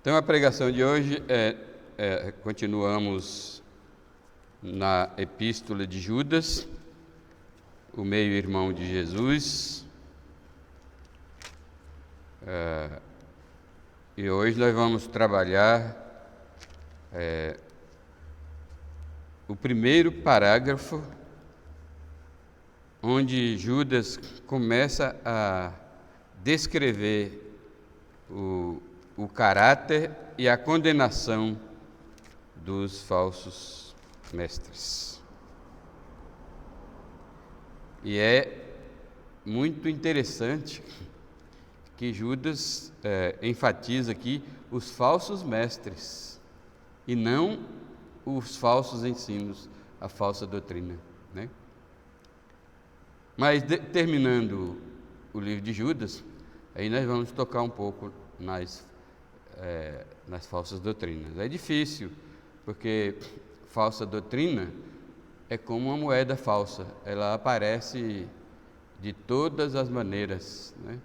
Então, a pregação de hoje continuamos na Epístola de Judas, o meio-irmão de Jesus. E hoje nós vamos trabalhar o primeiro parágrafo, onde Judas começa a descrever o caráter e a condenação dos falsos mestres. E é muito interessante que Judas enfatiza aqui os falsos mestres e não os falsos ensinos, a falsa doutrina, né? Mas terminando o livro de Judas, aí nós vamos tocar um pouco nas falsas doutrinas. É difícil, porque falsa doutrina é como uma moeda falsa, ela aparece de todas as maneiras, né?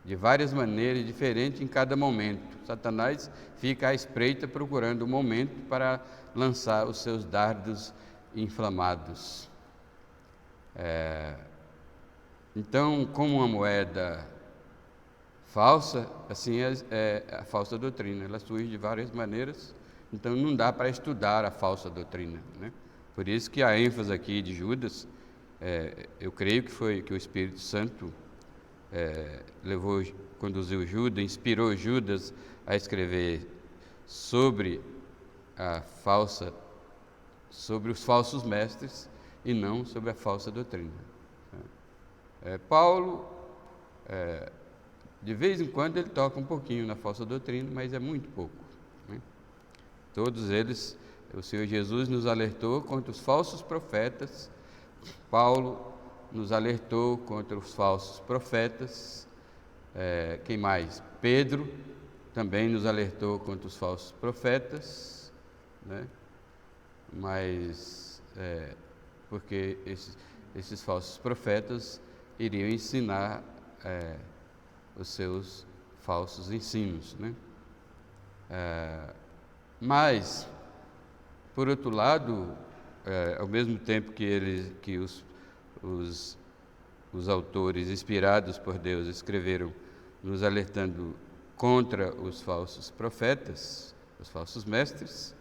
De várias maneiras diferentes em cada momento. Satanás fica à espreita procurando um momento para lançar os seus dardos inflamados. Então, como uma moeda falsa, assim é a falsa doutrina, ela surge de várias maneiras, então não dá para estudar a falsa doutrina, né? Por isso que a ênfase aqui de Judas, eu creio que foi que o Espírito Santo conduziu Judas, inspirou Judas a escrever sobre os falsos mestres e não sobre a falsa doutrina. Paulo, de vez em quando ele toca um pouquinho na falsa doutrina, mas é muito pouco, né? Todos eles, o Senhor Jesus nos alertou contra os falsos profetas, Paulo nos alertou contra os falsos profetas, quem mais? Pedro também nos alertou contra os falsos profetas, né? Mas porque esses falsos profetas iriam ensinar os seus falsos ensinos, né? Mas, por outro lado, ao mesmo tempo que os autores inspirados por Deus escreveram nos alertando contra os falsos profetas, os falsos mestres,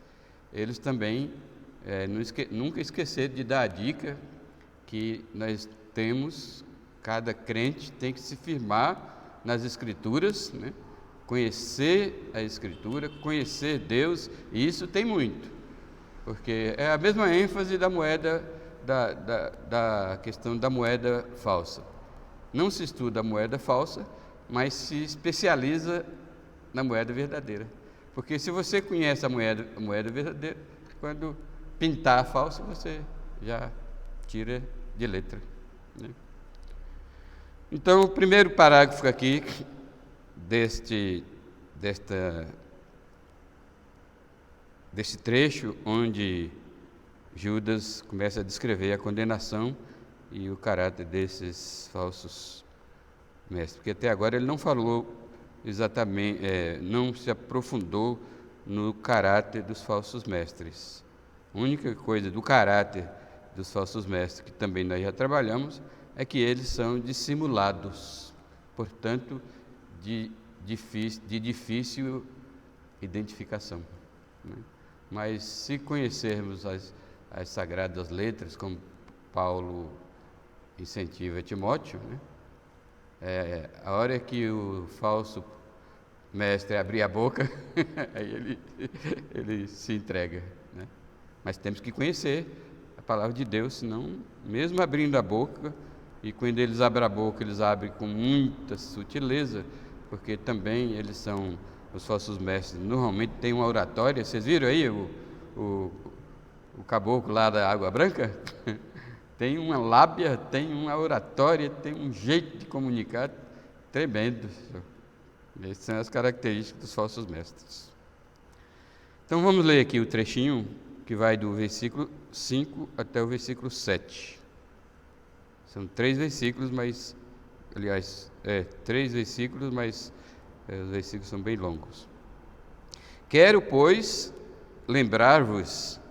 eles também nunca esqueceram de dar a dica que nós temos, cada crente tem que se firmar nas Escrituras, né? Conhecer a Escritura, conhecer Deus, e isso tem muito, porque é a mesma ênfase da moeda, da questão da moeda falsa. Não se estuda a moeda falsa, mas se especializa na moeda verdadeira, porque se você conhece a moeda verdadeira, quando pintar a falsa, você já tira de letra, né? Então, o primeiro parágrafo aqui deste trecho, onde Judas começa a descrever a condenação e o caráter desses falsos mestres, porque até agora ele não falou exatamente, não se aprofundou no caráter dos falsos mestres. A única coisa do caráter dos falsos mestres, que também nós já trabalhamos, é que eles são dissimulados, portanto, de difícil identificação, né? Mas se conhecermos as Sagradas Letras, como Paulo incentiva Timóteo, né? A hora que o falso mestre abrir a boca, aí ele se entrega, né? Mas temos que conhecer a palavra de Deus, senão, mesmo abrindo a boca, e quando eles abrem a boca, eles abrem com muita sutileza, porque também eles são, os falsos mestres, normalmente tem uma oratória. Vocês viram aí o caboclo lá da Água Branca? Tem uma lábia, tem uma oratória, tem um jeito de comunicar tremendo. Essas são as características dos falsos mestres. Então vamos ler aqui o trechinho que vai do versículo 5 até o versículo 7. São 3 versículos, mas, aliás, 3 versículos, mas os versículos são bem longos. Quero, pois, lembrar-vos,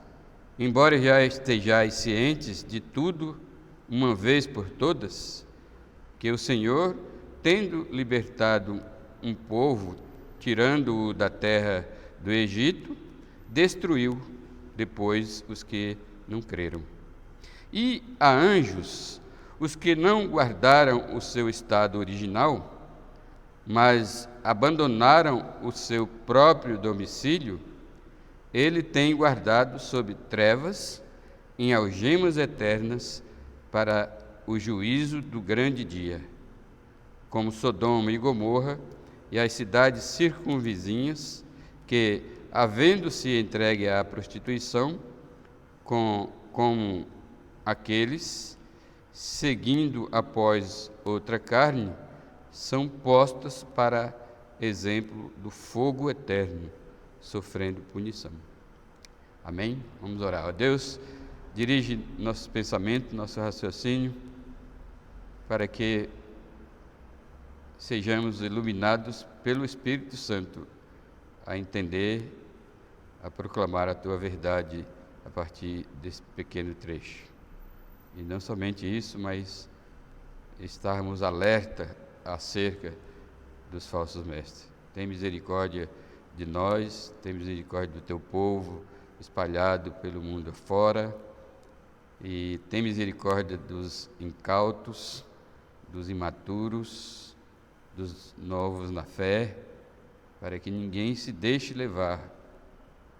embora já estejais cientes de tudo, uma vez por todas, que o Senhor, tendo libertado um povo, tirando-o da terra do Egito, destruiu depois os que não creram. E a anjos, os que não guardaram o seu estado original, mas abandonaram o seu próprio domicílio, ele tem guardado sob trevas, em algemas eternas, para o juízo do grande dia, como Sodoma e Gomorra e as cidades circunvizinhas, que, havendo-se entregue à prostituição, como aqueles, seguindo após outra carne, são postas para exemplo do fogo eterno, sofrendo punição. Amém? Vamos orar. Ó Deus, dirige nosso pensamento, nosso raciocínio, para que sejamos iluminados pelo Espírito Santo a entender, a proclamar a Tua verdade a partir desse pequeno trecho. E não somente isso, mas estarmos alerta acerca dos falsos mestres. Tem misericórdia de nós, tem misericórdia do Teu povo espalhado pelo mundo afora, e tem misericórdia dos incautos, dos imaturos, dos novos na fé, para que ninguém se deixe levar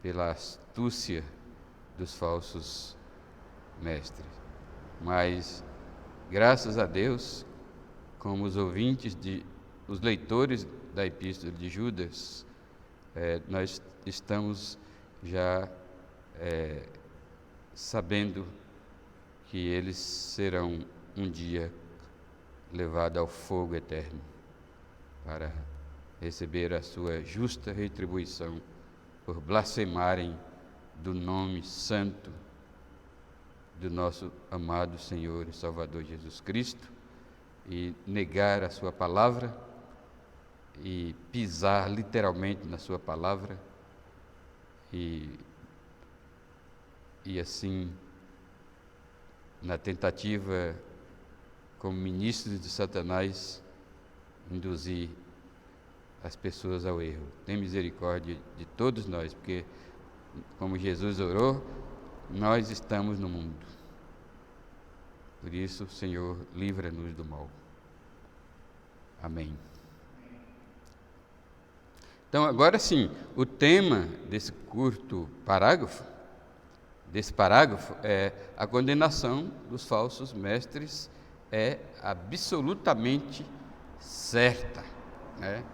pela astúcia dos falsos mestres. Mas, graças a Deus, como os ouvintes, os leitores da Epístola de Judas, nós estamos já sabendo que eles serão um dia levados ao fogo eterno para receber a sua justa retribuição por blasfemarem do nome santo do nosso amado Senhor e Salvador Jesus Cristo e negar a sua palavra e pisar literalmente na sua palavra e assim, na tentativa, como ministros de Satanás, induzir as pessoas ao erro. Tem misericórdia de todos nós, porque, como Jesus orou, nós estamos no mundo. Por isso, Senhor, livra-nos do mal. Amém. Então, agora sim, o tema desse curto parágrafo, é a condenação dos falsos mestres, é absolutamente certa, né?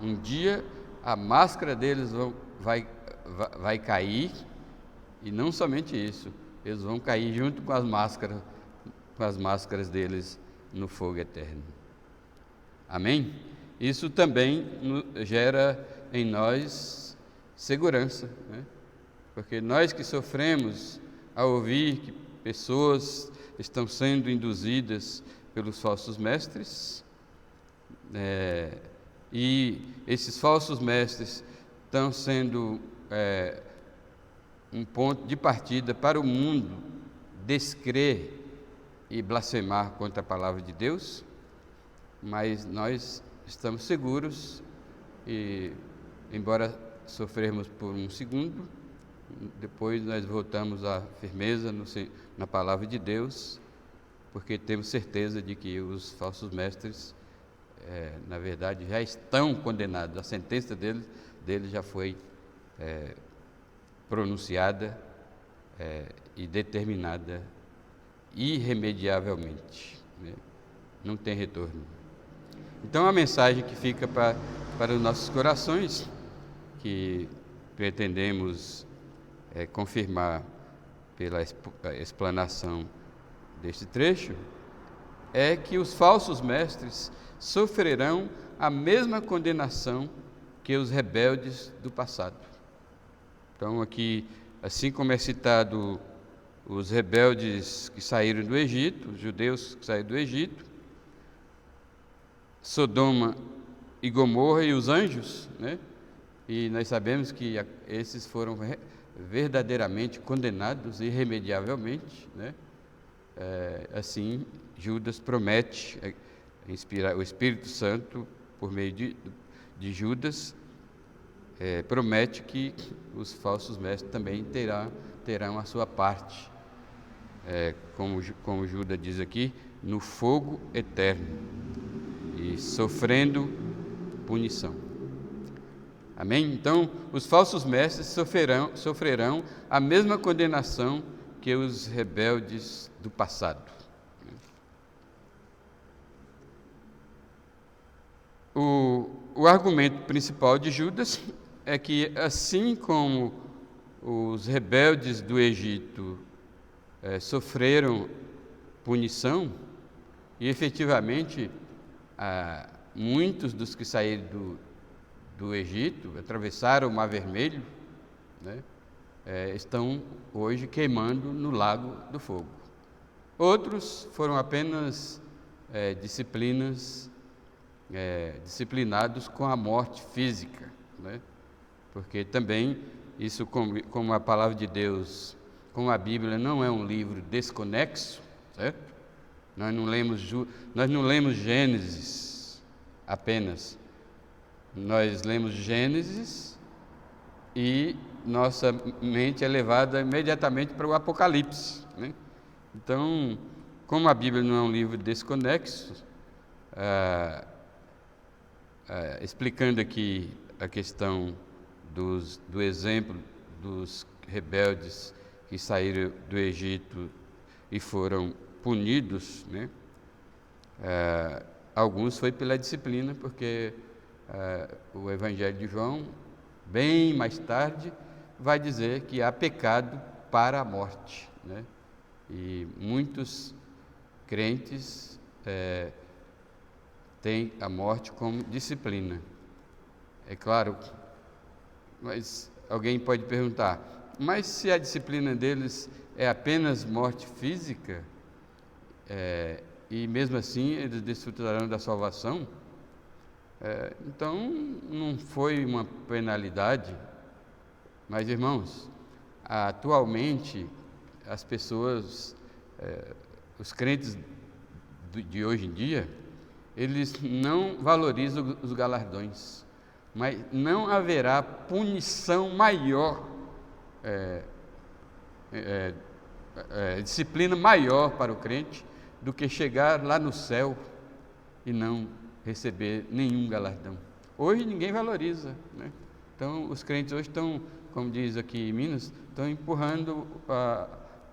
Um dia a máscara deles vai cair, e não somente isso, eles vão cair junto com as máscaras deles no fogo eterno. Amém? Isso também gera em nós segurança, né? Porque nós que sofremos ao ouvir que pessoas estão sendo induzidas pelos falsos mestres, e esses falsos mestres estão sendo um ponto de partida para o mundo descrer e blasfemar contra a palavra de Deus, mas nós estamos seguros e, embora sofrermos por um segundo, depois nós voltamos à firmeza na palavra de Deus, porque temos certeza de que os falsos mestres, na verdade, já estão condenados. A sentença deles já foi pronunciada e determinada irremediavelmente, né? Não tem retorno. Então, a mensagem que fica para os nossos corações, que pretendemos confirmar pela explanação deste trecho, é que os falsos mestres sofrerão a mesma condenação que os rebeldes do passado. Então, aqui, assim como é citado os rebeldes que saíram do Egito, os judeus que saíram do Egito, Sodoma e Gomorra e os anjos, né? e nós sabemos que esses foram verdadeiramente condenados irremediavelmente, né? Assim, Judas promete, o Espírito Santo, por meio de Judas, promete que os falsos mestres também terão a sua parte, como Judas diz aqui, no fogo eterno e sofrendo punição. Amém? Então, os falsos mestres sofrerão a mesma condenação que os rebeldes do passado. O argumento principal de Judas é que, assim como os rebeldes do Egito sofreram punição, e efetivamente muitos dos que saíram do Egito, atravessaram o Mar Vermelho, né, estão hoje queimando no lago do fogo. Outros foram apenas disciplinados com a morte física, né, porque também isso, como a palavra de Deus, como a Bíblia não é um livro desconexo, certo? Nós não lemos Gênesis apenas. Nós lemos Gênesis e nossa mente é levada imediatamente para o Apocalipse, né? Então, como a Bíblia não é um livro desconexo, explicando aqui a questão do exemplo dos rebeldes que saíram do Egito e foram punidos, né? Alguns foi pela disciplina, porque o Evangelho de João, bem mais tarde, vai dizer que há pecado para a morte, né? E muitos crentes têm a morte como disciplina. É claro, mas alguém pode perguntar, mas se a disciplina deles é apenas morte física, e mesmo assim eles desfrutarão da salvação, então não foi uma penalidade. Mas, irmãos, atualmente as pessoas, os crentes de hoje em dia, eles não valorizam os galardões, mas não haverá punição maior, disciplina maior para o crente do que chegar lá no céu e não receber nenhum galardão. Hoje ninguém valoriza, né? Então os crentes hoje estão, como diz aqui em Minas, estão empurrando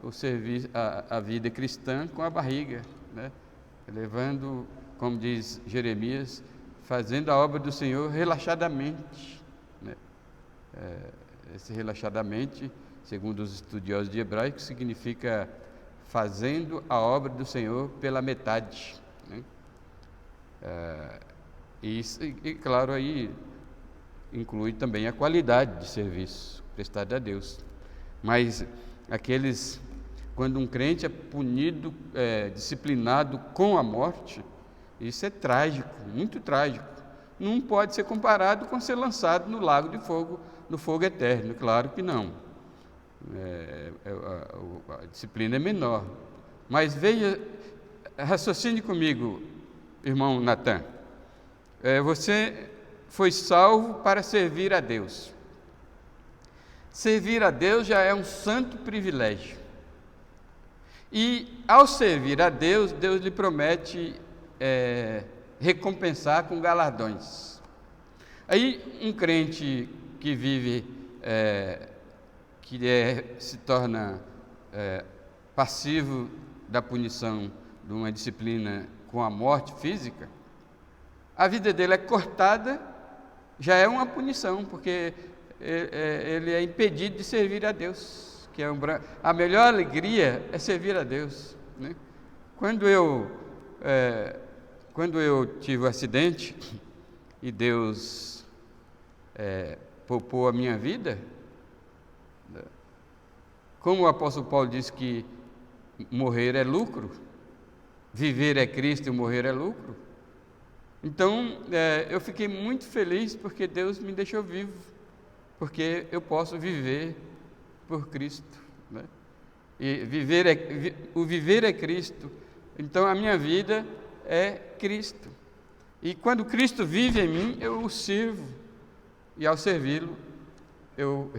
o serviço, a vida cristã com a barriga, né? Levando, como diz Jeremias, fazendo a obra do Senhor relaxadamente, né? Esse relaxadamente, segundo os estudiosos de hebraico, significa fazendo a obra do Senhor pela metade, né? E claro, aí inclui também a qualidade de serviço prestado a Deus. Mas quando um crente é punido, disciplinado com a morte, isso é trágico, muito trágico. Não pode ser comparado com ser lançado no lago de fogo, no fogo eterno, claro que não. A disciplina é menor. Mas veja, raciocine comigo, irmão Natan. Você foi salvo para servir a Deus. Servir a Deus já é um santo privilégio. E ao servir a Deus, Deus lhe promete recompensar com galardões. Aí um crente que vive, se torna passivo da punição de uma disciplina com a morte física, a vida dele é cortada, já é uma punição, porque ele é impedido de servir a Deus, que a melhor alegria é servir a Deus, né? Quando eu tive o acidente e Deus poupou a minha vida, como o apóstolo Paulo disse que morrer é lucro, viver é Cristo e morrer é lucro, então eu fiquei muito feliz porque Deus me deixou vivo. porque eu posso viver por Cristo, né? E o viver é Cristo. Então a minha vida é Cristo. E quando Cristo vive em mim, eu o sirvo. E ao servi-lo, eu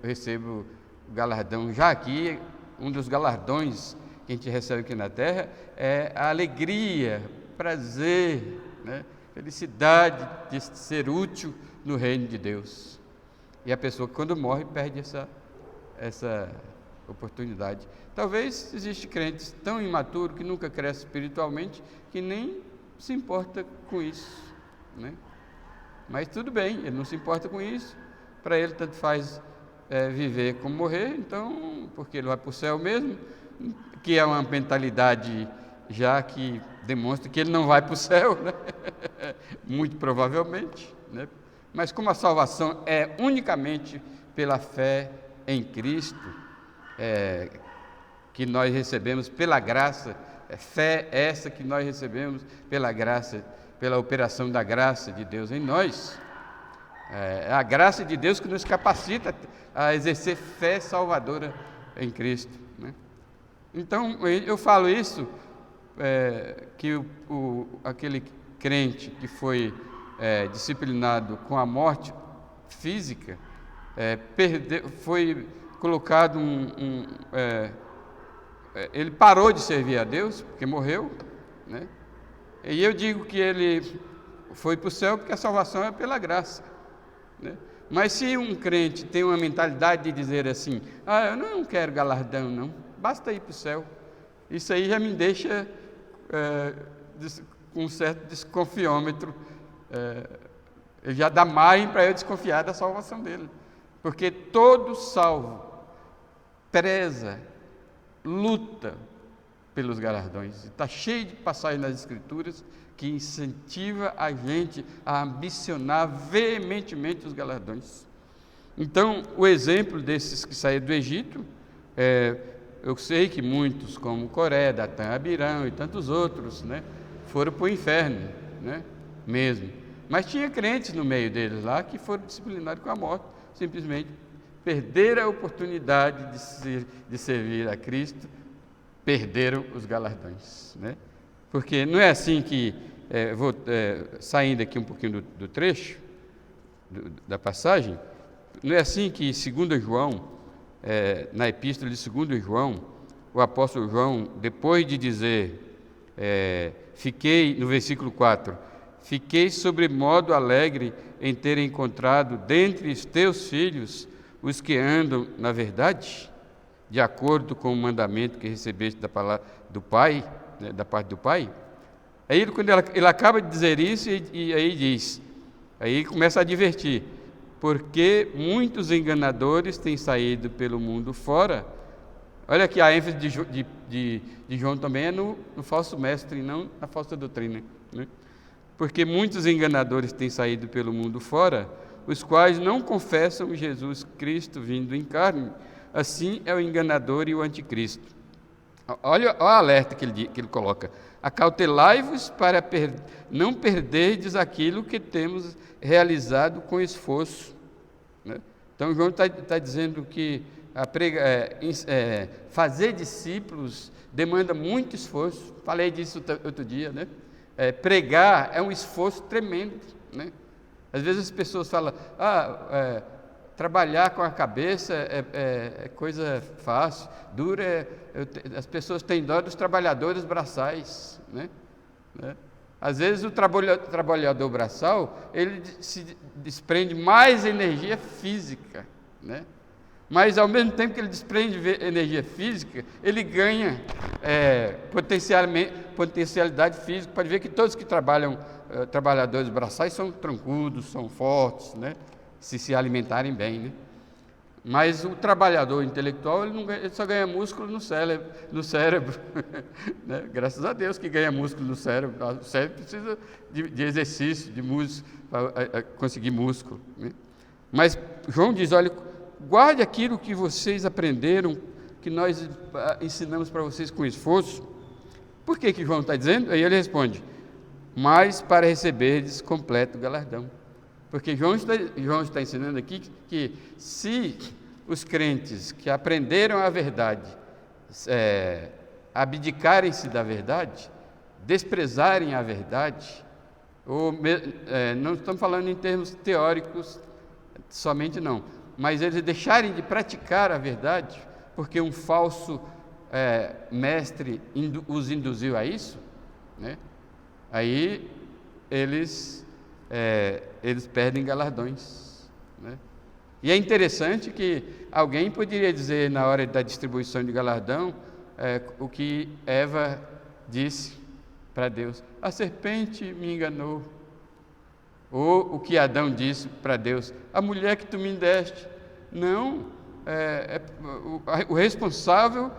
recebo o galardão. Já aqui, um dos galardões que a gente recebe aqui na terra é a alegria, prazer, né? Felicidade de ser útil no reino de Deus. E a pessoa, quando morre, perde essa oportunidade. Talvez existam crentes tão imaturos que nunca crescem espiritualmente, que nem se importa com isso, né? Mas tudo bem, ele não se importa com isso. Para ele tanto faz viver como morrer, então, porque ele vai para o céu mesmo, que é uma mentalidade já que demonstra que ele não vai para o céu, né? Muito provavelmente, né? Mas como a salvação é unicamente pela fé em Cristo, que nós recebemos pela graça, fé essa que nós recebemos pela graça, pela operação da graça de Deus em nós. É a graça de Deus que nos capacita a exercer fé salvadora em Cristo, né? Então, eu falo isso, que aquele crente que foi disciplinado com a morte física, foi colocado ele parou de servir a Deus, porque morreu, né? E eu digo que ele foi para o céu porque a salvação é pela graça, né? Mas se um crente tem uma mentalidade de dizer assim, eu não quero galardão não, basta ir para o céu, isso aí já me deixa com um certo desconfiômetro, ele já dá margem para eu desconfiar da salvação dele, porque todo salvo preza, luta pelos galardões. Está cheio de passagens nas Escrituras que incentiva a gente a ambicionar veementemente os galardões. Então, o exemplo desses que saíram do Egito, eu sei que muitos, como Coré, Datã, Abirão e tantos outros, né, foram para o inferno, né, mesmo. Mas tinha crentes no meio deles lá que foram disciplinados com a morte, simplesmente perderam a oportunidade de servir a Cristo, perderam os galardões, né? Porque não é assim que, saindo aqui um pouquinho do trecho, da passagem, não é assim que, segundo João, na epístola de 2 João, o apóstolo João, depois de dizer, no versículo 4, fiquei sobremodo alegre em ter encontrado dentre os teus filhos os que andam na verdade, de acordo com o mandamento que recebeste da palavra do Pai, né, da parte do Pai. Aí, quando ele acaba de dizer isso, e aí diz, aí começa a advertir, porque muitos enganadores têm saído pelo mundo fora. Olha aqui, a ênfase de João também é no falso mestre, e não na falsa doutrina, né? Porque muitos enganadores têm saído pelo mundo fora, os quais não confessam Jesus Cristo vindo em carne. Assim é o enganador e o anticristo. Olha o alerta que ele coloca. Acautelai-vos para não perderdes aquilo que temos realizado com esforço, né? Então, João está dizendo que fazer discípulos demanda muito esforço. Falei disso outro dia, né? Pregar é um esforço tremendo, né? Às vezes as pessoas falam, trabalhar com a cabeça é coisa fácil, dura, as pessoas têm dó dos trabalhadores braçais, né? Às vezes o trabalhador braçal, ele se desprende mais energia física, né? Mas ao mesmo tempo que ele desprende energia física, ele ganha potencialidade física. Pode ver que todos que trabalhadores braçais são troncudos, são fortes, né? Se alimentarem bem, né? Mas o trabalhador intelectual, ele só ganha músculo no cérebro, né? Graças a Deus que ganha músculo no cérebro. O cérebro precisa de exercício, de músculo, para conseguir músculo, né? Mas João diz, olha, guarde aquilo que vocês aprenderam, que nós ensinamos para vocês com esforço. Por que João está dizendo? Aí ele responde, mas para receberdes completo galardão. Porque João está ensinando aqui que se os crentes que aprenderam a verdade abdicarem-se da verdade, desprezarem a verdade, não estamos falando em termos teóricos somente não, mas eles deixarem de praticar a verdade, porque um falso mestre os induziu a isso, né? Aí eles perdem galardões, né? E é interessante que alguém poderia dizer na hora da distribuição de galardão o que Eva disse para Deus: a serpente me enganou. Ou o que Adão disse para Deus: a mulher que tu me deste. Não, o responsável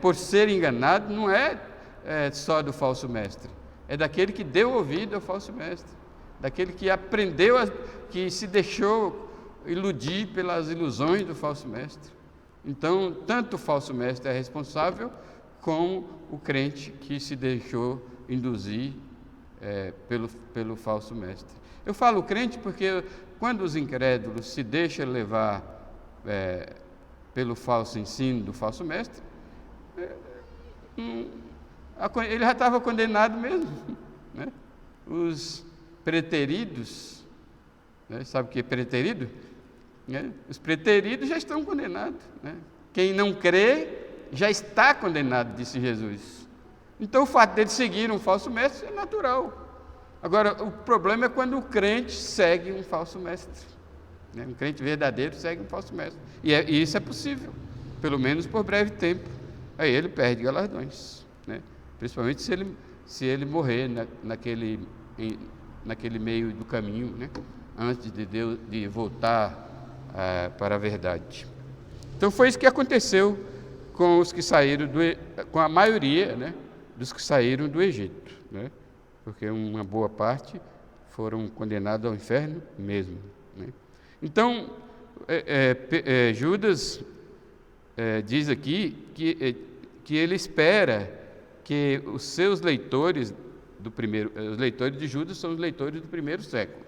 por ser enganado não é só do falso mestre, é daquele que deu ouvido ao falso mestre, daquele que aprendeu, que se deixou iludir pelas ilusões do falso mestre. Então, tanto o falso mestre é responsável, como o crente que se deixou induzir pelo falso mestre. Eu falo crente porque quando os incrédulos se deixam levar pelo falso ensino do falso mestre, ele já estava condenado mesmo, né? Os preteridos, né? Sabe o que é preterido? Né? Os preteridos já estão condenados, né? Quem não crê já está condenado, disse Jesus. Então o fato dele seguir um falso mestre é natural. Agora, o problema é quando o crente segue um falso mestre, né? Um crente verdadeiro segue um falso mestre, e isso é possível, pelo menos por breve tempo. Aí ele perde galardões, né? Principalmente se ele morrer naquele meio do caminho, né? Antes de voltar para a verdade. Então foi isso que aconteceu com os que saíram com a maioria, né, dos que saíram do Egito, né? Porque uma boa parte foram condenados ao inferno mesmo, né? Então Judas diz aqui que ele espera que os seus leitores os leitores de Judas são os leitores do primeiro século.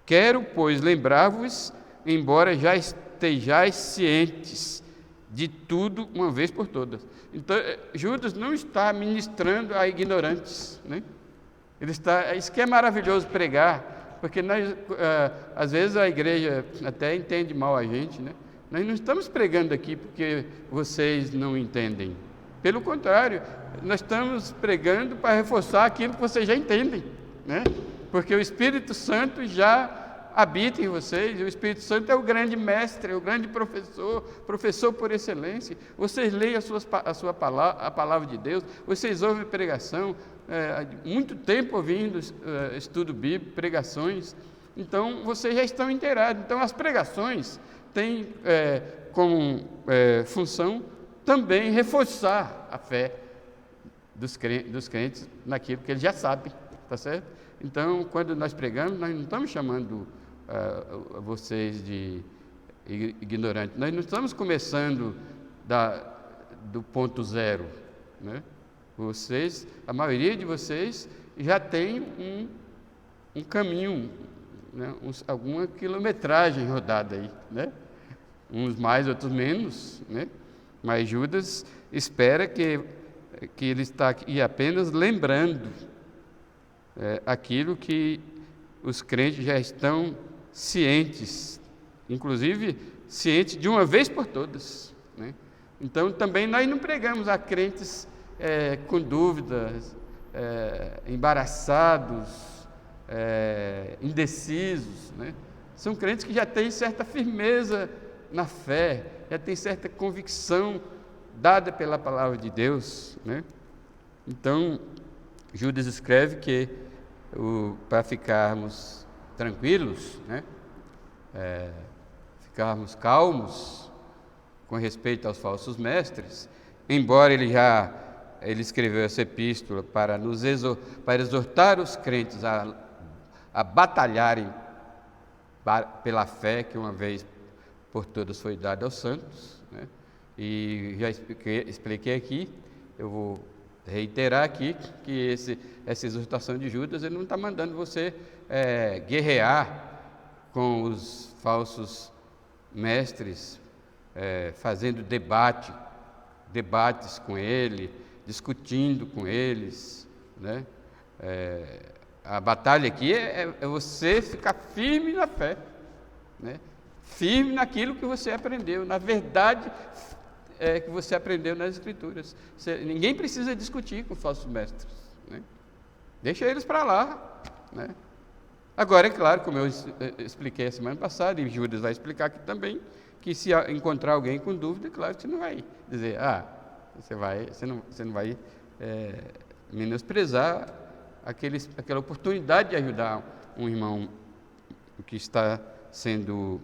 Quero, pois, lembrar-vos, embora já estejais cientes de tudo uma vez por todas. Então, Judas não está ministrando a ignorantes, né? Isso que é maravilhoso pregar, porque às vezes a igreja até entende mal a gente, né? Nós não estamos pregando aqui porque vocês não entendem. Pelo contrário, nós estamos pregando para reforçar aquilo que vocês já entendem, né? Porque o Espírito Santo já habita em vocês, e o Espírito Santo é o grande mestre, é o grande professor por excelência. Vocês leem a palavra de Deus, vocês ouvem pregação, muito tempo ouvindo estudo bíblico, pregações, então vocês já estão inteirados. Então as pregações têm como função também reforçar a fé dos crentes naquilo que eles já sabem, tá certo? Então, quando nós pregamos, nós não estamos chamando vocês de ignorantes, nós não estamos começando do ponto zero, né? A maioria de vocês já tem um caminho, né? Alguma quilometragem rodada aí, né? Uns mais, outros menos, né? Mas Judas espera que ele está aqui apenas lembrando aquilo que os crentes já estão cientes, inclusive cientes de uma vez por todas, né? Então também nós não pregamos a crentes com dúvidas, embaraçados, indecisos, né? São crentes que já têm certa firmeza na fé, já têm certa convicção dada pela palavra de Deus, né? Então Judas escreve que para ficarmos tranquilos, né? Ficarmos calmos com respeito aos falsos mestres, embora ele escreveu essa epístola para exortar os crentes a batalharem pela fé que uma vez por todas foi dada aos santos, né? E já expliquei aqui, eu vou reiterar aqui que essa exortação de Judas, ele não está mandando você guerrear com os falsos mestres, fazendo debates com ele, discutindo com eles, né? A batalha aqui é você ficar firme na fé, né? Firme naquilo que você aprendeu, na verdade que você aprendeu nas Escrituras. Ninguém precisa discutir com falsos mestres, né? Deixa eles para lá, né? Agora, é claro, como eu expliquei a semana passada, e Judas vai explicar aqui também, que se encontrar alguém com dúvida, claro que você não vai dizer, você não vai menosprezar aquela oportunidade de ajudar um irmão que está sendo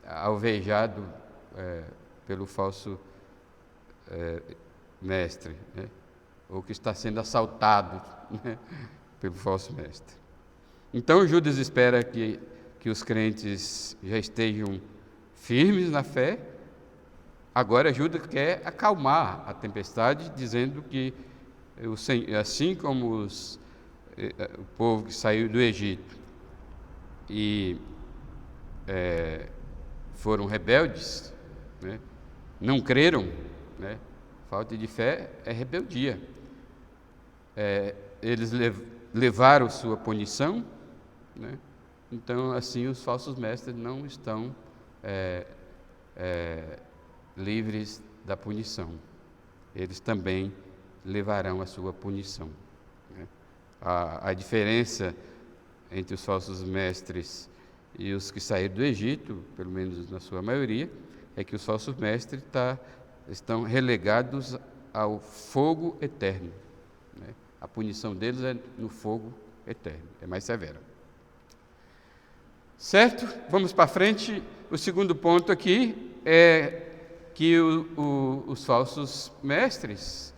alvejado pelo falso mestre, né? Ou que está sendo assaltado, né, pelo falso mestre. Então Judas espera que os crentes já estejam firmes na fé. Agora Judas quer acalmar a tempestade, dizendo que assim como o povo que saiu do Egito e foram rebeldes, né, não creram, né, falta de fé é rebeldia. Eles levaram sua punição, né? Então, assim, os falsos mestres não estão livres da punição. Eles também levarão a sua punição, né? A diferença entre os falsos mestres e os que saíram do Egito, pelo menos na sua maioria, é que os falsos mestres estão relegados ao fogo eterno, né? A punição deles é no fogo eterno, é mais severa. Certo? Vamos para frente. O segundo ponto aqui é que os falsos mestres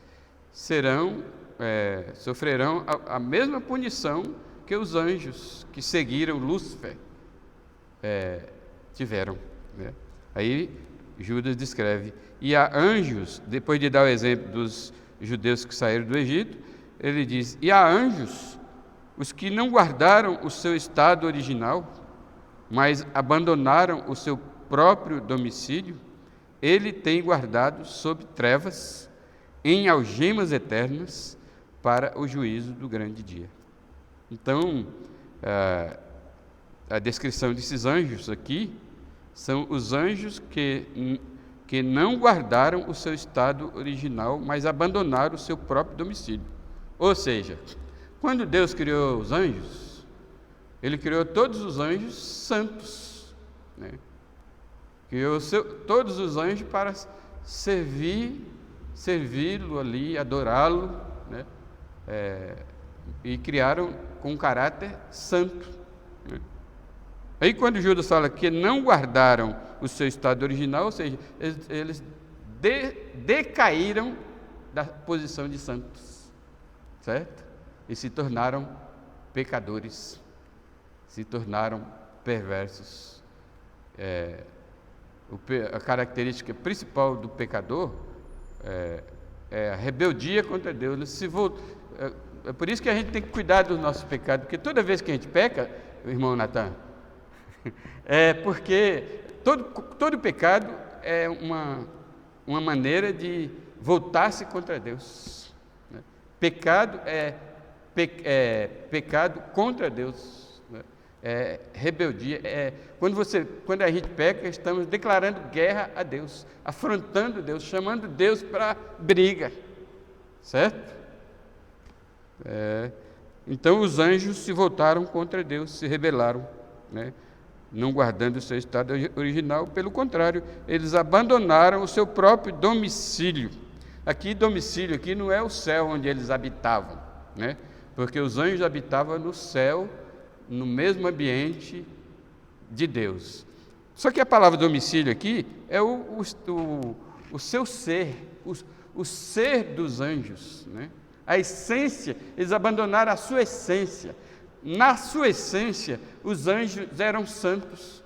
sofrerão a mesma punição que os anjos que seguiram Lúcifer tiveram, né? Aí Judas descreve, e há anjos, depois de dar o exemplo dos judeus que saíram do Egito, ele diz, e há anjos, os que não guardaram o seu estado original, mas abandonaram o seu próprio domicílio, ele tem guardado sob trevas, em algemas eternas, para o juízo do grande dia. Então, a descrição desses anjos aqui são os anjos que não guardaram o seu estado original, mas abandonaram o seu próprio domicílio. Ou seja, quando Deus criou os anjos, Ele criou todos os anjos santos, né? Criou todos os anjos para servi-lo ali, adorá-lo, né? E criaram com um caráter santo, né? Aí quando Judas fala que não guardaram o seu estado original, ou seja, eles decaíram da posição de santos, certo? E se tornaram pecadores, se tornaram perversos. A característica principal do pecador é a rebeldia contra Deus. Ele é por isso que a gente tem que cuidar dos nossos pecados, porque toda vez que a gente peca, irmão Natan, porque todo pecado é uma maneira de voltar-se contra Deus, né? Pecado é pecado contra Deus, né? Rebeldia. Quando a gente peca, estamos declarando guerra a Deus, afrontando Deus, chamando Deus para briga, certo? Então os anjos se voltaram contra Deus, se rebelaram, né? Não guardando o seu estado original, pelo contrário, eles abandonaram o seu próprio domicílio. Domicílio aqui não é o céu onde eles habitavam, né? Porque os anjos habitavam no céu, no mesmo ambiente de Deus. Só que a palavra domicílio aqui é o seu ser, o ser dos anjos, né? A essência, eles abandonaram a sua essência. Na sua essência, os anjos eram santos.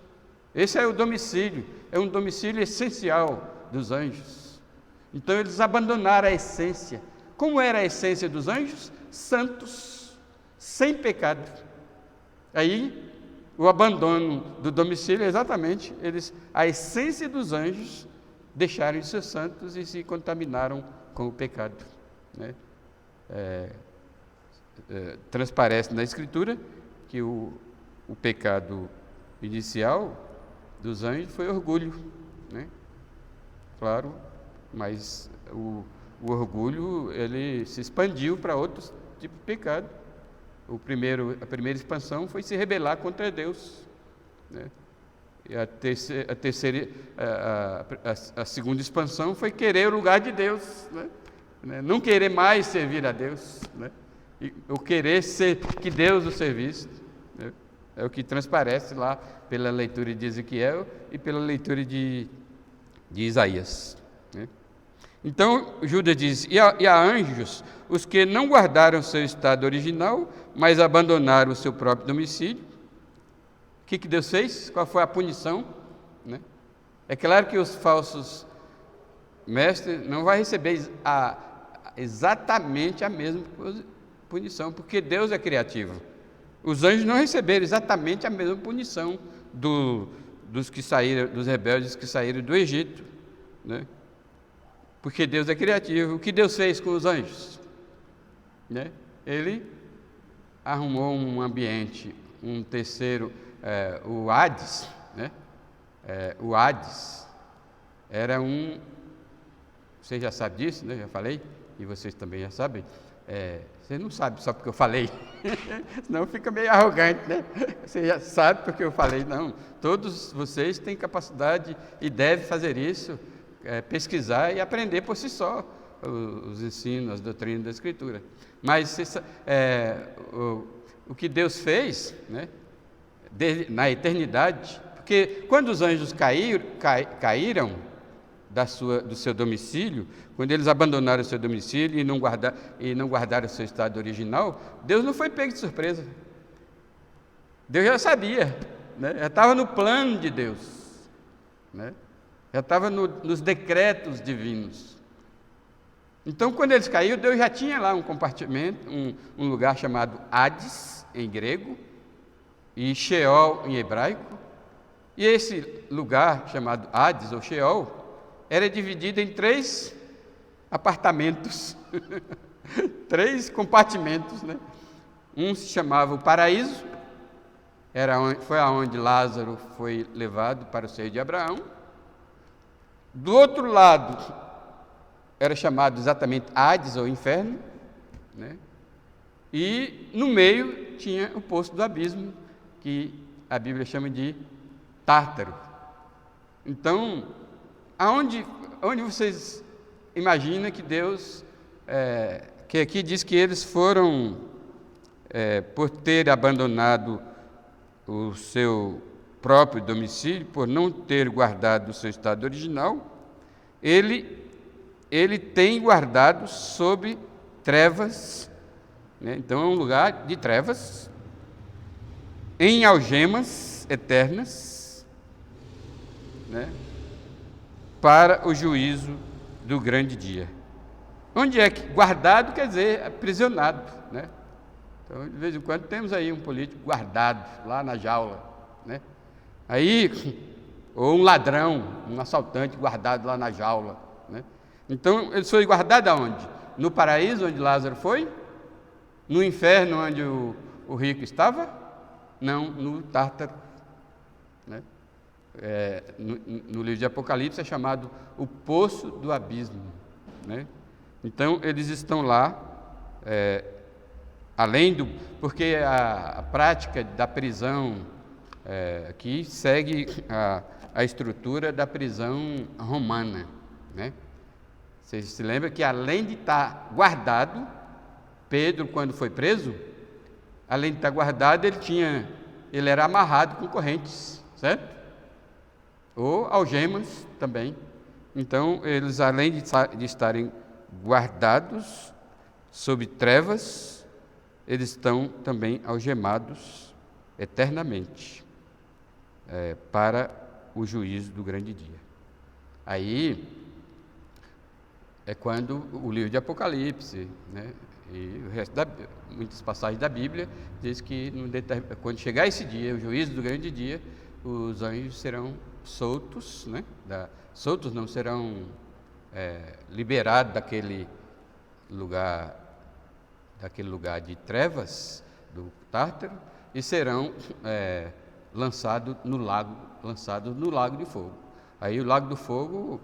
Esse é o domicílio, é um domicílio essencial dos anjos. Então eles abandonaram a essência, Como era a essência dos anjos? Santos, sem pecado. Aí, o abandono do domicílio é exatamente a essência dos anjos deixaram de ser santos e se contaminaram com o pecado, né? Transparece na Escritura que o pecado inicial dos anjos foi orgulho, né? Claro, mas o orgulho ele se expandiu para outros tipos de pecado. A primeira expansão foi se rebelar contra Deus, né? E a segunda expansão foi querer o lugar de Deus, né? Não querer mais servir a Deus, né? O querer ser que Deus o servisse, né? É o que transparece lá pela leitura de Ezequiel e pela leitura de Isaías, né? Então, Judas diz, e a anjos, os que não guardaram seu estado original, mas abandonaram o seu próprio domicílio. O que Deus fez? Qual foi a punição, né? É claro que os falsos mestres não vão receber exatamente a mesma punição, porque Deus é criativo. Os anjos não receberam exatamente a mesma punição dos rebeldes que saíram do Egito, né? Porque Deus é criativo. O que Deus fez com os anjos, né? Ele arrumou um ambiente, um terceiro, o Hades, né? O Hades era você já sabe disso, né? Já falei, e vocês também já sabem. Você não sabe só porque eu falei, senão fica meio arrogante, né? Você já sabe porque eu falei. Não, todos vocês têm capacidade e devem fazer isso, pesquisar e aprender por si só os ensinos, as doutrinas da Escritura. Mas o que Deus fez, né, na eternidade, porque quando os anjos caíram do seu domicílio, quando eles abandonaram o seu domicílio e não guardaram o seu estado original, Deus não foi pego de surpresa. Deus já sabia, né? Já estava no plano de Deus, né? Já estava nos decretos divinos. Então, quando eles caíram, Deus já tinha lá um compartimento, um lugar chamado Hades, em grego, e Sheol, em hebraico. E esse lugar, chamado Hades, ou Sheol, era dividido em 3 apartamentos, 3 compartimentos, né? Um se chamava o paraíso, foi aonde Lázaro foi levado para o seio de Abraão. Do outro lado, era chamado exatamente Hades, ou inferno, né? E no meio tinha o poço do abismo, que a Bíblia chama de Tártaro. Então, onde vocês imaginam que Deus, que aqui diz que eles foram, por ter abandonado o seu próprio domicílio, por não ter guardado o seu estado original, ele tem guardado sob trevas, né? Então é um lugar de trevas, em algemas eternas, né? Para o juízo do grande dia. Onde é que guardado quer dizer aprisionado, né? Então, de vez em quando temos aí um político guardado lá na jaula, né? Aí, ou um ladrão, um assaltante guardado lá na jaula, né? Então, ele foi guardado aonde? No paraíso, onde Lázaro foi? No inferno, onde o rico estava? Não, no Tártaro, né? No livro de Apocalipse é chamado o Poço do Abismo, né? Então, eles estão lá, porque a prática da prisão aqui segue a estrutura da prisão romana, né? Vocês se lembram que além de estar guardado, Pedro, quando foi preso, além de estar guardado, ele era amarrado com correntes, certo? Ou algemas também. Então, eles, além de estarem guardados sob trevas, eles estão também algemados eternamente, para o juízo do grande dia. Aí, é quando o livro de Apocalipse, né, e o resto muitas passagens da Bíblia diz que quando chegar esse dia, o juízo do grande dia, os anjos serão soltos, né, soltos não serão liberados daquele lugar de trevas do Tártaro, e serão lançados no lago de fogo. Aí o lago do fogo,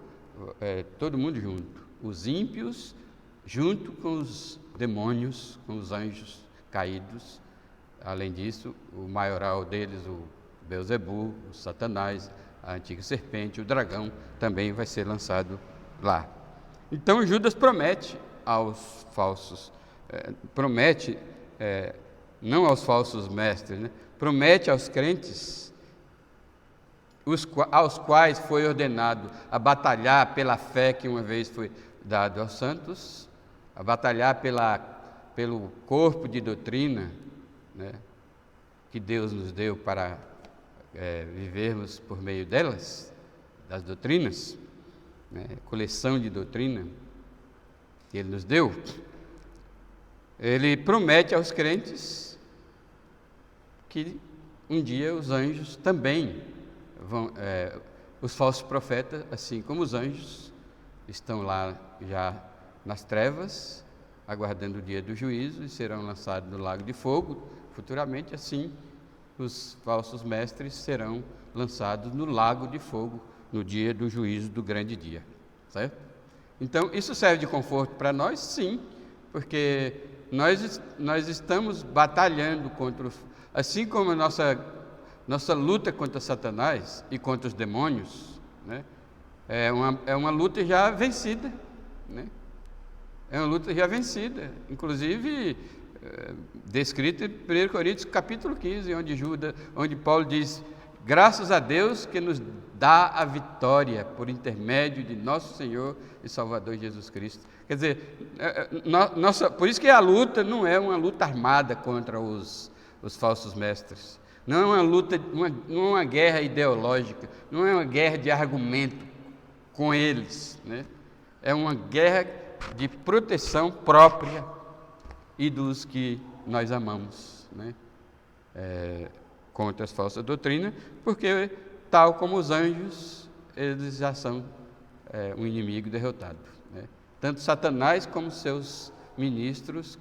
todo mundo junto, os ímpios junto com os demônios, com os anjos caídos. Além disso, o maioral deles, o Beelzebu, o Satanás, a antiga serpente, o dragão, também vai ser lançado lá. Então Judas promete aos falsos, não aos falsos mestres, né? Promete aos crentes, aos quais foi ordenado a batalhar pela fé que uma vez foi dado aos santos, a batalhar pelo corpo de doutrina, né, que Deus nos deu para vivermos por meio delas, das doutrinas, né, coleção de doutrina que Ele nos deu. Ele promete aos crentes que um dia os anjos também vão, os falsos profetas, assim como os anjos, estão lá já nas trevas, aguardando o dia do juízo, e serão lançados no lago de fogo. Futuramente, assim, os falsos mestres serão lançados no lago de fogo no dia do juízo do grande dia, certo? Então, isso serve de conforto para nós, sim, porque nós estamos batalhando contra assim como a nossa luta contra Satanás e contra os demônios, né, é uma luta já vencida, né? É uma luta já vencida, inclusive descrita em 1 Coríntios capítulo 15, onde Paulo diz: graças a Deus que nos dá a vitória por intermédio de nosso Senhor e Salvador Jesus Cristo. Quer dizer, por isso que a luta não é uma luta armada contra os falsos mestres, não é uma luta, não é uma guerra ideológica, não é uma guerra de argumento com eles, né? É uma guerra de proteção própria e dos que nós amamos, né? Contra as falsas doutrinas, porque, tal como os anjos, eles já são um inimigo derrotado, né? Tanto Satanás como seus ministros,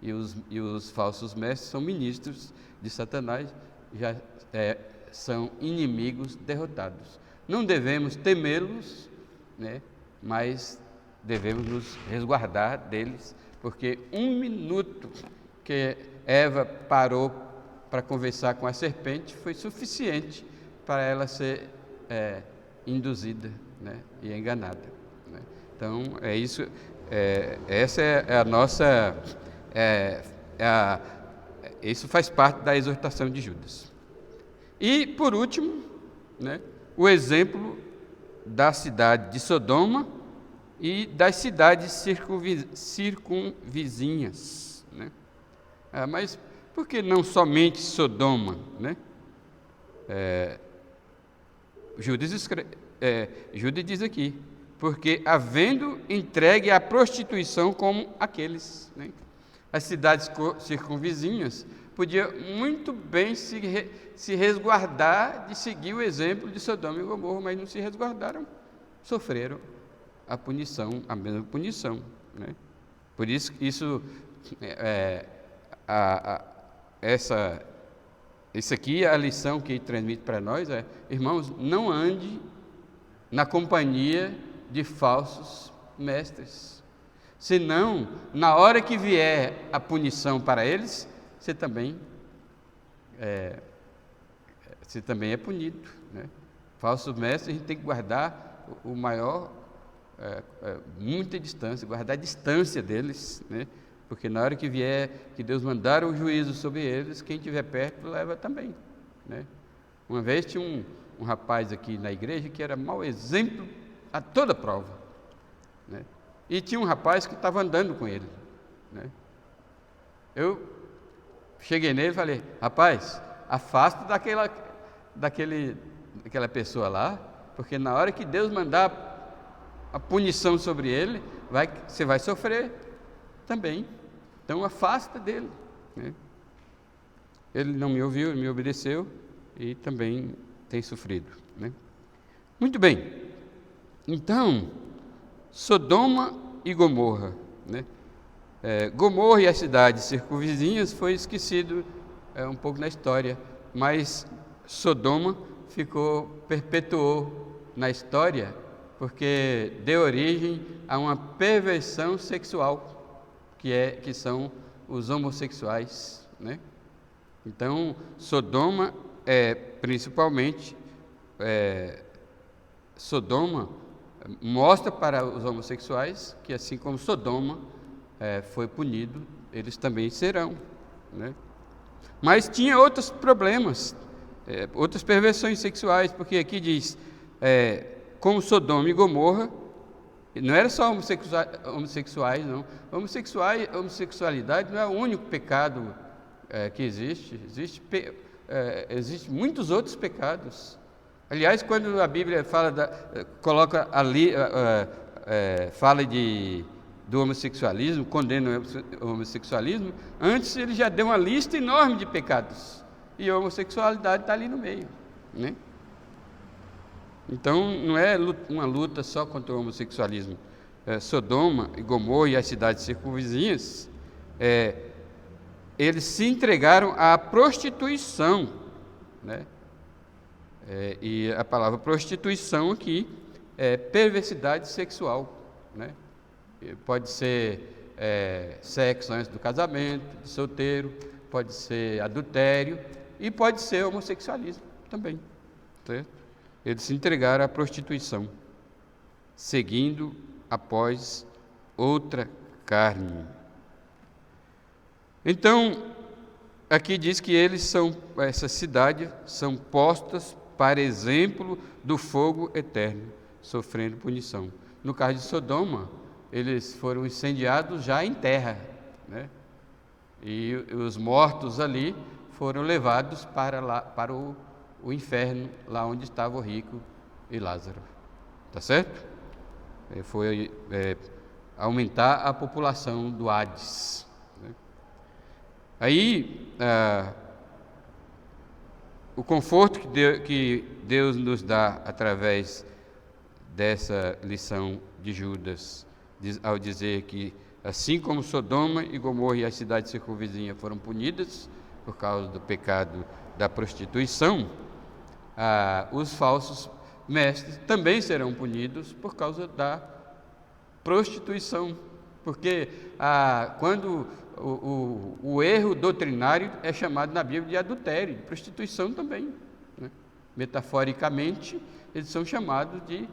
e os falsos mestres são ministros de Satanás, já são inimigos derrotados. Não devemos temê-los, né? Mas devemos nos resguardar deles, porque um minuto que Eva parou para conversar com a serpente foi suficiente para ela ser induzida, né, e enganada, né? Então, essa é a nossa... isso faz parte da exortação de Judas. E, por último, né, o exemplo da cidade de Sodoma e das cidades circunvizinhas, né? Mas por que não somente Sodoma, né? Judas diz aqui: porque havendo entregue à prostituição como aqueles, né? As cidades circunvizinhas podiam muito bem se resguardar de seguir o exemplo de Sodoma e Gomorra, mas não se resguardaram, sofreram a mesma punição, né? Por isso, isso aqui, a lição que ele transmite para nós é: irmãos, não ande na companhia de falsos mestres, senão, na hora que vier a punição para eles, você também é punido, né? Falsos mestres, a gente tem que guardar o maior, muita distância, guardar a distância deles, né? Porque na hora que vier, que Deus mandar o juízo sobre eles, quem estiver perto leva também, né? Uma vez tinha um rapaz aqui na igreja que era mau exemplo a toda prova, né? E tinha um rapaz que estava andando com ele, né? Eu cheguei nele e falei: rapaz, afasta daquela pessoa lá, porque na hora que Deus mandar a punição sobre ele, você vai sofrer também. Então afasta dele, né? Ele não me ouviu, ele me obedeceu e também tem sofrido, né? Muito bem. Então, Sodoma e Gomorra, né? Gomorra e as cidades circunvizinhas foi esquecido um pouco na história, mas Sodoma perpetuou na história, porque deu origem a uma perversão sexual, que são os homossexuais, né? Então, Sodoma principalmente, Sodoma mostra para os homossexuais que, assim como Sodoma foi punido, eles também serão, né? Mas tinha outros problemas, outras perversões sexuais, porque aqui diz, como Sodoma e Gomorra, não era só homossexuais, não. Homossexualidade não é o único pecado que existe. Existem muitos outros pecados. Aliás, quando a Bíblia coloca ali, fala do homossexualismo, condena o homossexualismo, antes ele já deu uma lista enorme de pecados. E a homossexualidade está ali no meio, né? Então, não é uma luta só contra o homossexualismo. Sodoma e Gomorra e as cidades circunvizinhas, eles se entregaram à prostituição, né? E a palavra prostituição aqui é perversidade sexual, né? Pode ser sexo antes do casamento, de solteiro, pode ser adultério e pode ser homossexualismo também, certo? Eles se entregaram à prostituição, seguindo após outra carne. Então, aqui diz que essas cidades são postas para exemplo do fogo eterno, sofrendo punição. No caso de Sodoma, eles foram incendiados já em terra, né? E os mortos ali foram levados para o inferno, lá onde estava o rico e Lázaro. Tá certo? Foi aumentar a população do Hades, né? Aí, o conforto que Deus nos dá através dessa lição de Judas, ao dizer que, assim como Sodoma e Gomorra e as cidades circunvizinhas foram punidas por causa do pecado da prostituição, os falsos mestres também serão punidos por causa da prostituição, porque quando o erro doutrinário é chamado na Bíblia de adultério, de prostituição também, né? Metaforicamente, eles são chamados de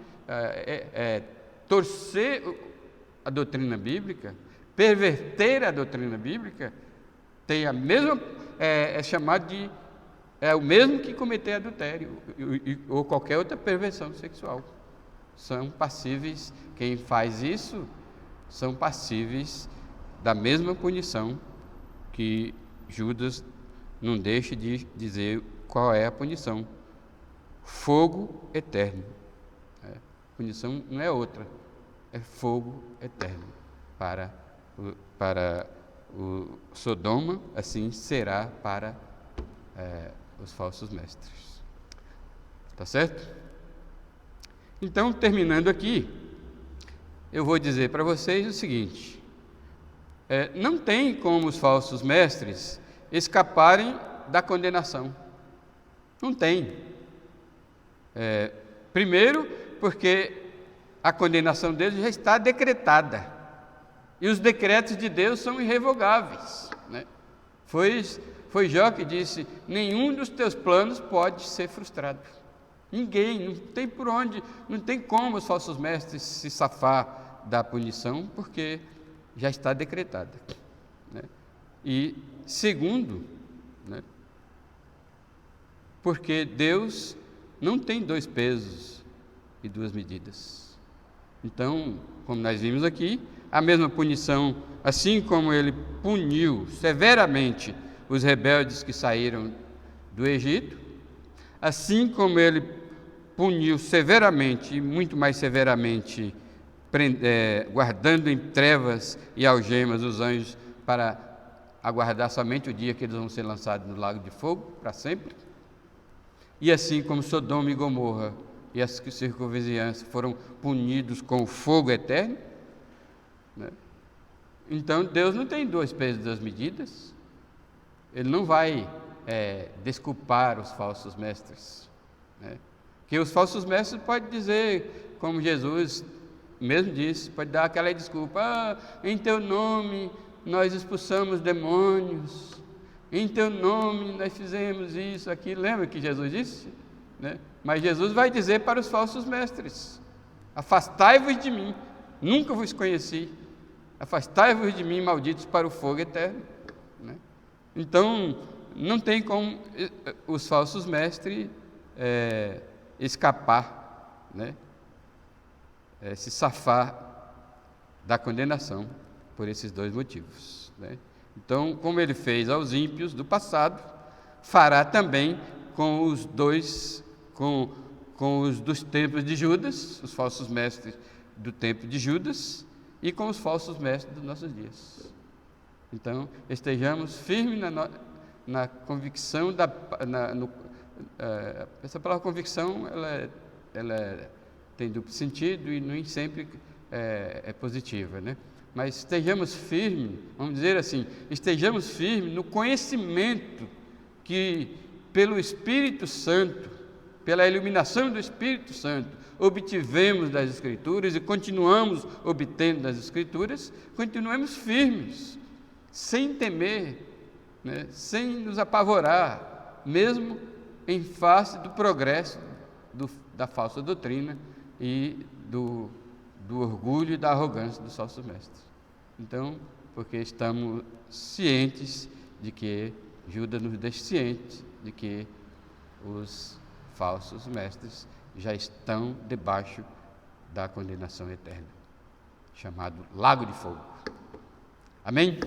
torcer a doutrina bíblica, perverter a doutrina bíblica, tem a mesma, é chamado de, o mesmo que cometer adultério ou qualquer outra perversão sexual. São passíveis, quem faz isso, são passíveis da mesma punição, que Judas não deixa de dizer qual é a punição: fogo eterno. Punição não é outra, é fogo eterno para o Sodoma, assim será para os falsos mestres. Tá certo? Então, terminando aqui, eu vou dizer para vocês o seguinte: não tem como os falsos mestres escaparem da condenação. Não tem. Primeiro, porque a condenação deles já está decretada. E os decretos de Deus são irrevogáveis, né? Foi Jó que disse: nenhum dos teus planos pode ser frustrado. Ninguém, não tem por onde, não tem como os falsos mestres se safar da punição, porque já está decretada, né? E segundo, né, porque Deus não tem dois pesos e duas medidas. Então, como nós vimos aqui, a mesma punição, assim como ele puniu severamente os rebeldes que saíram do Egito, assim como ele puniu severamente, e muito mais severamente, guardando em trevas e algemas os anjos para aguardar somente o dia que eles vão ser lançados no lago de fogo para sempre. E assim como Sodoma e Gomorra e as circunvizinhanças foram punidos com o fogo eterno, né? Então Deus não tem dois pesos e duas medidas. Ele não vai desculpar os falsos mestres, né? Porque os falsos mestres podem dizer, como Jesus mesmo disse, pode dar aquela desculpa: em teu nome nós expulsamos demônios, em teu nome nós fizemos isso, aquilo. Lembra que Jesus disse? Né? Mas Jesus vai dizer para os falsos mestres: afastai-vos de mim, nunca vos conheci, afastai-vos de mim, malditos, para o fogo eterno. Né? Então, não tem como os falsos mestres escapar, né? Se safar da condenação por esses dois motivos, né? Então, como ele fez aos ímpios do passado, fará também com os dos tempos de Judas, os falsos mestres do tempo de Judas, e com os falsos mestres dos nossos dias. Então, estejamos firmes na convicção essa palavra convicção, ela tem duplo sentido e nem sempre é positiva, né? Mas estejamos firmes, vamos dizer assim, estejamos firmes no conhecimento que pelo Espírito Santo, pela iluminação do Espírito Santo, obtivemos das Escrituras e continuamos obtendo das Escrituras. Continuemos firmes, sem temer, né? Sem nos apavorar, mesmo em face do progresso da falsa doutrina e do orgulho e da arrogância dos falsos mestres. Então, porque estamos cientes de que, Judas nos deixa cientes de que os falsos mestres já estão debaixo da condenação eterna, chamado lago de fogo. Amém?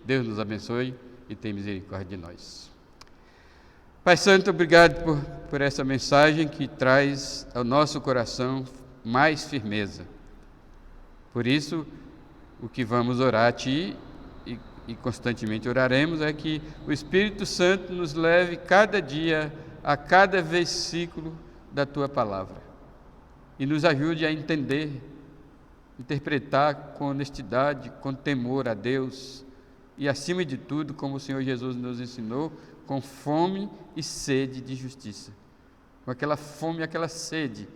Deus nos abençoe e tenha misericórdia de nós. Pai Santo, obrigado por essa mensagem que traz ao nosso coração mais firmeza. Por isso, o que vamos orar a Ti e constantemente oraremos é que o Espírito Santo nos leve cada dia a cada versículo da Tua Palavra e nos ajude a entender, interpretar com honestidade, com temor a Deus e, acima de tudo, como o Senhor Jesus nos ensinou, com fome e sede de justiça, com aquela fome e aquela sede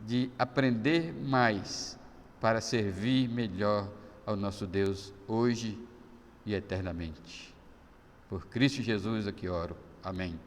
de aprender mais para servir melhor ao nosso Deus hoje e eternamente. Por Cristo Jesus aqui oro. Amém.